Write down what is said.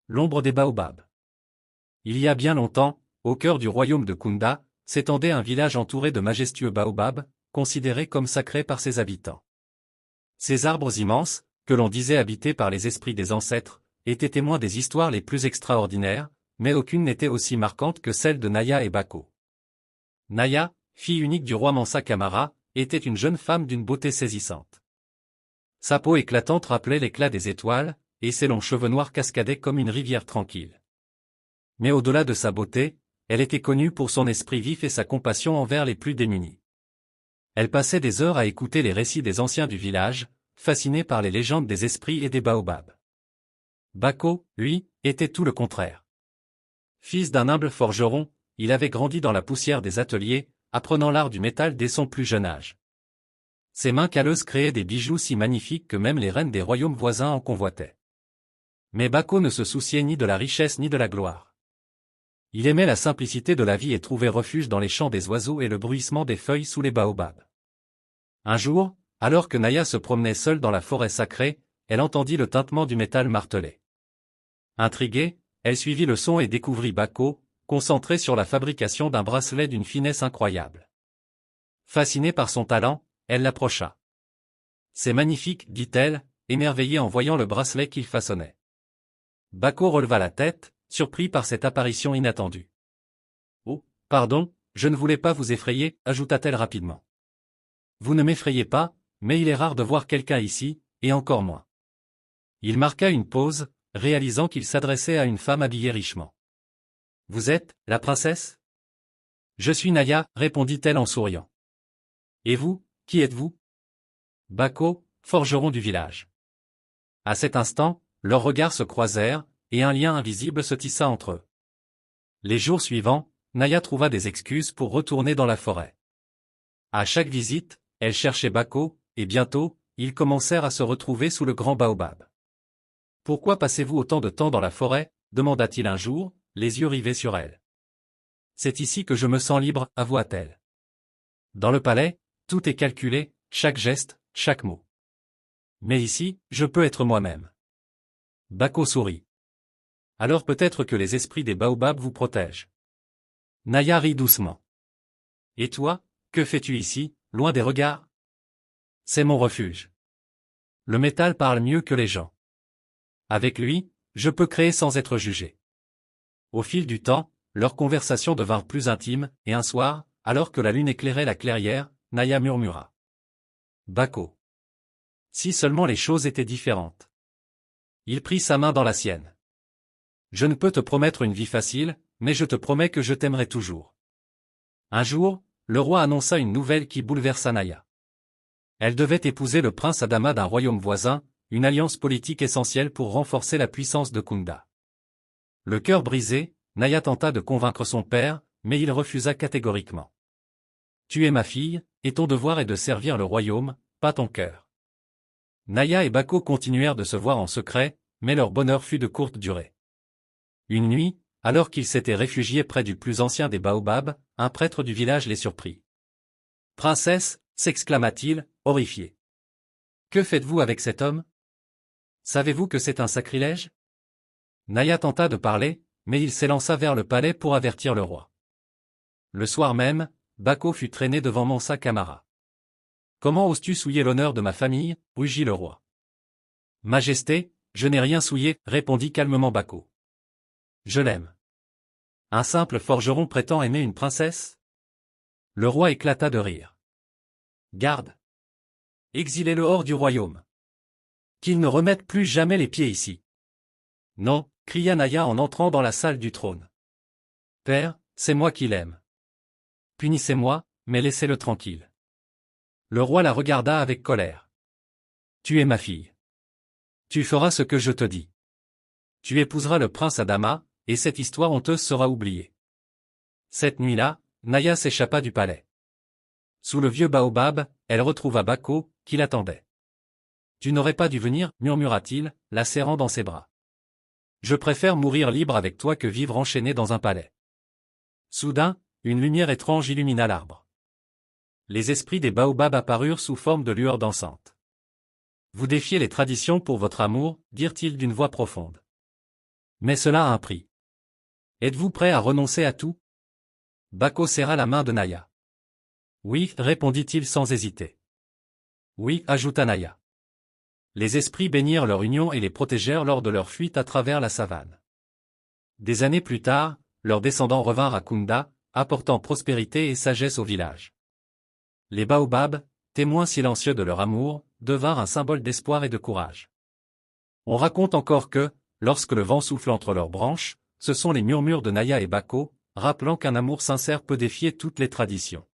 L'ombre des baobabs. Il y a bien longtemps, au cœur du royaume de Kunda, s'étendait un village entouré de majestueux baobabs, considérés comme sacrés par ses habitants. Ces arbres immenses, que l'on disait habités par les esprits des ancêtres, étaient témoins des histoires les plus extraordinaires, mais aucune n'était aussi marquante que celle de Naya et Bako. Naya, fille unique du roi Mansa Kamara, était une jeune femme d'une beauté saisissante. Sa peau éclatante rappelait l'éclat des étoiles, et ses longs cheveux noirs cascadaient comme une rivière tranquille. Mais au-delà de sa beauté, elle était connue pour son esprit vif et sa compassion envers les plus démunis. Elle passait des heures à écouter les récits des anciens du village, fascinée par les légendes des esprits et des baobabs. Bako, lui, était tout le contraire. Fils d'un humble forgeron, il avait grandi dans la poussière des ateliers, apprenant l'art du métal dès son plus jeune âge. Ses mains calleuses créaient des bijoux si magnifiques que même les reines des royaumes voisins en convoitaient. Mais Bako ne se souciait ni de la richesse ni de la gloire. Il aimait la simplicité de la vie et trouvait refuge dans les chants des oiseaux et le bruissement des feuilles sous les baobabs. Un jour, alors que Naya se promenait seule dans la forêt sacrée, elle entendit le tintement du métal martelé. Intriguée, elle suivit le son et découvrit Bako, concentré sur la fabrication d'un bracelet d'une finesse incroyable. Fascinée par son talent, elle l'approcha. « C'est magnifique, dit-elle, émerveillée en voyant le bracelet qu'il façonnait. Bako releva la tête, surpris par cette apparition inattendue. « Oh, pardon, je ne voulais pas vous effrayer, ajouta-t-elle rapidement. Vous ne m'effrayez pas, mais il est rare de voir quelqu'un ici, et encore moins. » Il marqua une pause, réalisant qu'il s'adressait à une femme habillée richement. « Vous êtes, la princesse ? » « Je suis Naya, répondit-elle en souriant. »« Et vous, qui êtes-vous » ?« Bako, forgeron du village. » À cet instant, leurs regards se croisèrent, et un lien invisible se tissa entre eux. Les jours suivants, Naya trouva des excuses pour retourner dans la forêt. À chaque visite, elle cherchait Bako, et bientôt, ils commencèrent à se retrouver sous le grand baobab. « Pourquoi passez-vous autant de temps dans la forêt » demanda-t-il un jour, les yeux rivés sur elle. « C'est ici que je me sens libre, avoua-t-elle. Dans le palais, tout est calculé, chaque geste, chaque mot. Mais ici, je peux être moi-même. » Bako sourit. « Alors peut-être que les esprits des baobabs vous protègent. » Naya rit doucement. « Et toi, que fais-tu ici, loin des regards ? » C'est mon refuge. Le métal parle mieux que les gens. Avec lui, je peux créer sans être jugé. Au fil du temps, leurs conversations devinrent plus intimes, et un soir, alors que la lune éclairait la clairière, Naya murmura. Bako. Si seulement les choses étaient différentes. Il prit sa main dans la sienne. Je ne peux te promettre une vie facile, mais je te promets que je t'aimerai toujours. Un jour, le roi annonça une nouvelle qui bouleversa Naya. Elle devait épouser le prince Adama d'un royaume voisin, une alliance politique essentielle pour renforcer la puissance de Kunda. Le cœur brisé, Naya tenta de convaincre son père, mais il refusa catégoriquement. Tu es ma fille, et ton devoir est de servir le royaume, pas ton cœur. Naya et Bako continuèrent de se voir en secret, mais leur bonheur fut de courte durée. Une nuit, alors qu'ils s'étaient réfugiés près du plus ancien des baobabs, un prêtre du village les surprit. « Princesse » s'exclama-t-il, horrifié. « Que faites-vous avec cet homme ? Savez-vous que c'est un sacrilège ?» Naya tenta de parler, mais il s'élança vers le palais pour avertir le roi. Le soir même, Bako fut traîné devant Mansa Kamara. « Comment oses-tu souiller l'honneur de ma famille » rugit le roi. « Majesté, je n'ai rien souillé » répondit calmement Bako. « Je l'aime. » Un simple forgeron prétend aimer une princesse ? Le roi éclata de rire. « Garde. Exilez-le hors du royaume. Qu'il ne remette plus jamais les pieds ici. »« Non » cria Naya en entrant dans la salle du trône. « Père, c'est moi qui l'aime. Punissez-moi, mais laissez-le tranquille. » Le roi la regarda avec colère. « Tu es ma fille. Tu feras ce que je te dis. Tu épouseras le prince Adama, et cette histoire honteuse sera oubliée. » Cette nuit-là, Naya s'échappa du palais. Sous le vieux baobab, elle retrouva Bako, qui l'attendait. « Tu n'aurais pas dû venir, » murmura-t-il, la serrant dans ses bras. « Je préfère mourir libre avec toi que vivre enchaîné dans un palais. » Soudain, une lumière étrange illumina l'arbre. Les esprits des baobabs apparurent sous forme de lueurs dansantes. « Vous défiez les traditions pour votre amour, dirent-ils d'une voix profonde. Mais cela a un prix. Êtes-vous prêt à renoncer à tout? Bako serra la main de Naya. Oui, répondit-il sans hésiter. Oui, ajouta Naya. Les esprits bénirent leur union et les protégèrent lors de leur fuite à travers la savane. Des années plus tard, leurs descendants revinrent à Kunda, apportant prospérité et sagesse au village. Les baobabs, témoins silencieux de leur amour, devinrent un symbole d'espoir et de courage. On raconte encore que, lorsque le vent souffle entre leurs branches, ce sont les murmures de Naya et Bako, rappelant qu'un amour sincère peut défier toutes les traditions.